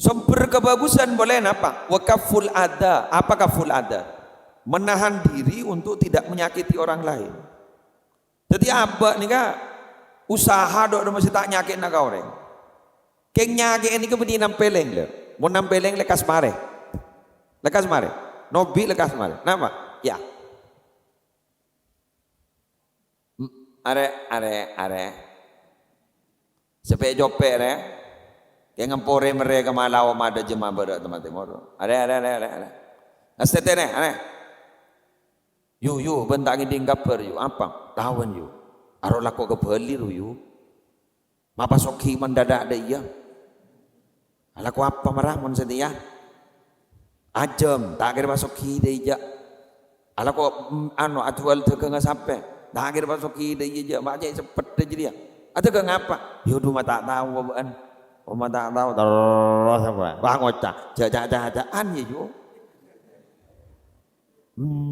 Sumber kebagusan boleh apa? Wakaful ada. Apa kaful ada? Menahan diri untuk tidak menyakiti orang lain. Jadi apa nih kak? Usaha dok masih tak nyakit nak orang. Keng nyakit ini kemudian nampeleng le. Mau nampeleng lekas mare. Lekas mare. Nobi lekas mare. Nama? Ya. Are. Sampai jopek re. Yang ngempore mereka malau ada jemaah berat teman-teman. Are. Astetene, are. Yu, bentak ini ngapper yu. Apa? Tawan yu. Aro lako kebeli yu. Mapa soki mendadak ada iya. Alaku apa marah mon setia? Ajem, tak kira soki deh iya. Alaku atual tegang sampai. Tak kira soki deh iya. Baca cepet deh dia. Atau ke ngapa? Yudu mata tahu bukan. Mata tahu terus apa? Wah ngocah, jajan ya yu.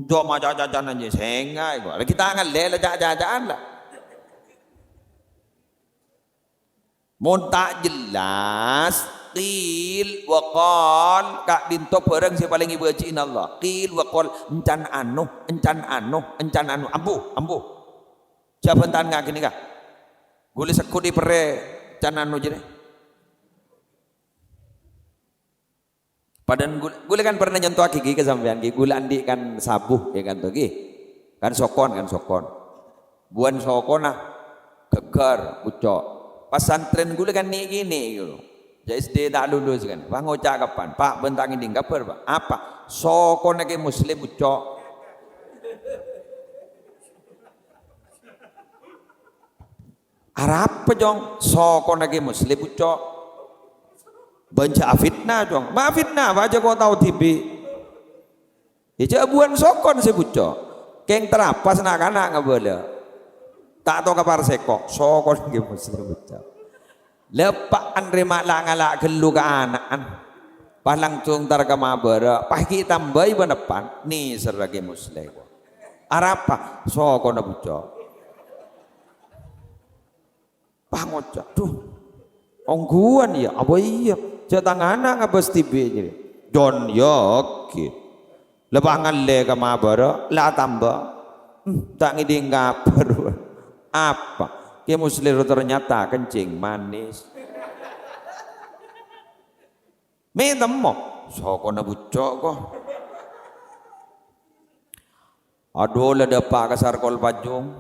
Dok macam jajan aja sengai gua. Kita angan lele jajan lah. Mun tak jelas qil wa qal kak dinto bareng si paling ibu aji Allah qil wa qal encan anu ambu jabantan ngak gini kah gule sekudi pere encan anu jene padan gule kan pernah nyentuh gigi ke sampean gigi gule andi kan sabuh ya kan tuh kan sokon buan sokona gegar ucok pesantren gue kan nih gini gitu. Jadi SD tak lulus kan. Bang ngocak kapan? Pak bentang ini kapan Pak? Apa? Sokon lagi muslim ucok. Arab pejong sokon lagi muslim ucok. Benca fitnah jong. Ma fitnah aja kau tahu tibi. Ya buan sokon si ucok. Keng terapas nak-nak nggak boleh. Tak tahu kabar sekok sokon lagi muslim ucap lepak andre malang ala gelu ke anaan palang cung tar ke mabara pagi tambahi benepan nih seragi muslim arapa sokon ucap pangocak tuh ongguan ya apa iya jatang anak ngabas tibi jadi don yoki lepangan le ke mabara lah tambah tak ngiding kabar apa ke muslim ternyata kencing manis mentem mo sokona bucok kok aduh lada pak kasar kol pajung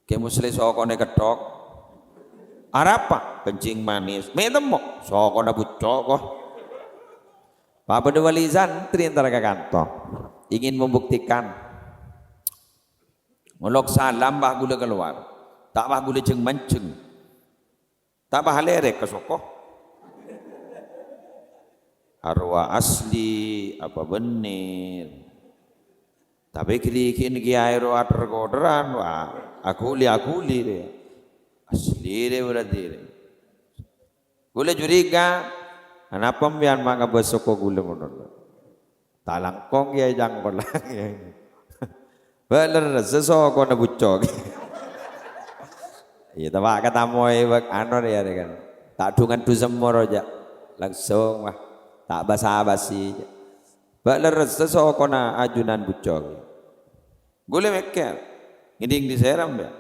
ke muslim sokona ketok arapa kencing manis mentem mo sokona bucok kok Pak Bedewali santri antara ke kantong ingin membuktikan Mulok salam bah gula keluar, tak bah gula jeng manceng, tak bah lerek ke sokoh. Arwah asli apa bener? Tapi kirikin kiai roh terkoderan, wah aku li deh, asli deh berarti deh. Gula juriga, kenapa mbian mangga besoko gula menurut? Talangkong ya jang belang ya. Bener sesoko na bucok. Iya tawa kata moy bak anor ya kan. Tak dungan tu semua aja. Langsung mah tak basa-basi. Bener sesoko na ajunan bucok. Gule mekel. Ngiding di seram ya.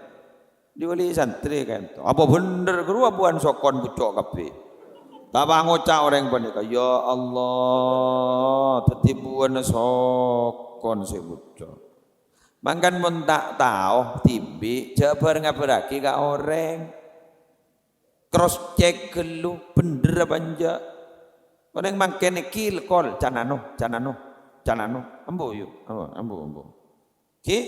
Di wali santri kan. Apa bener kerua buan sokon bucok kape. Tabang ngocak orang panika. Ya Allah, tetibuan sokon si bucok. Mangkan mun tak tahu tibi jabar ngabarake ka orang cross check gelu bener apa enggak orang mangkene kil kol canano ambo yuk ambo ki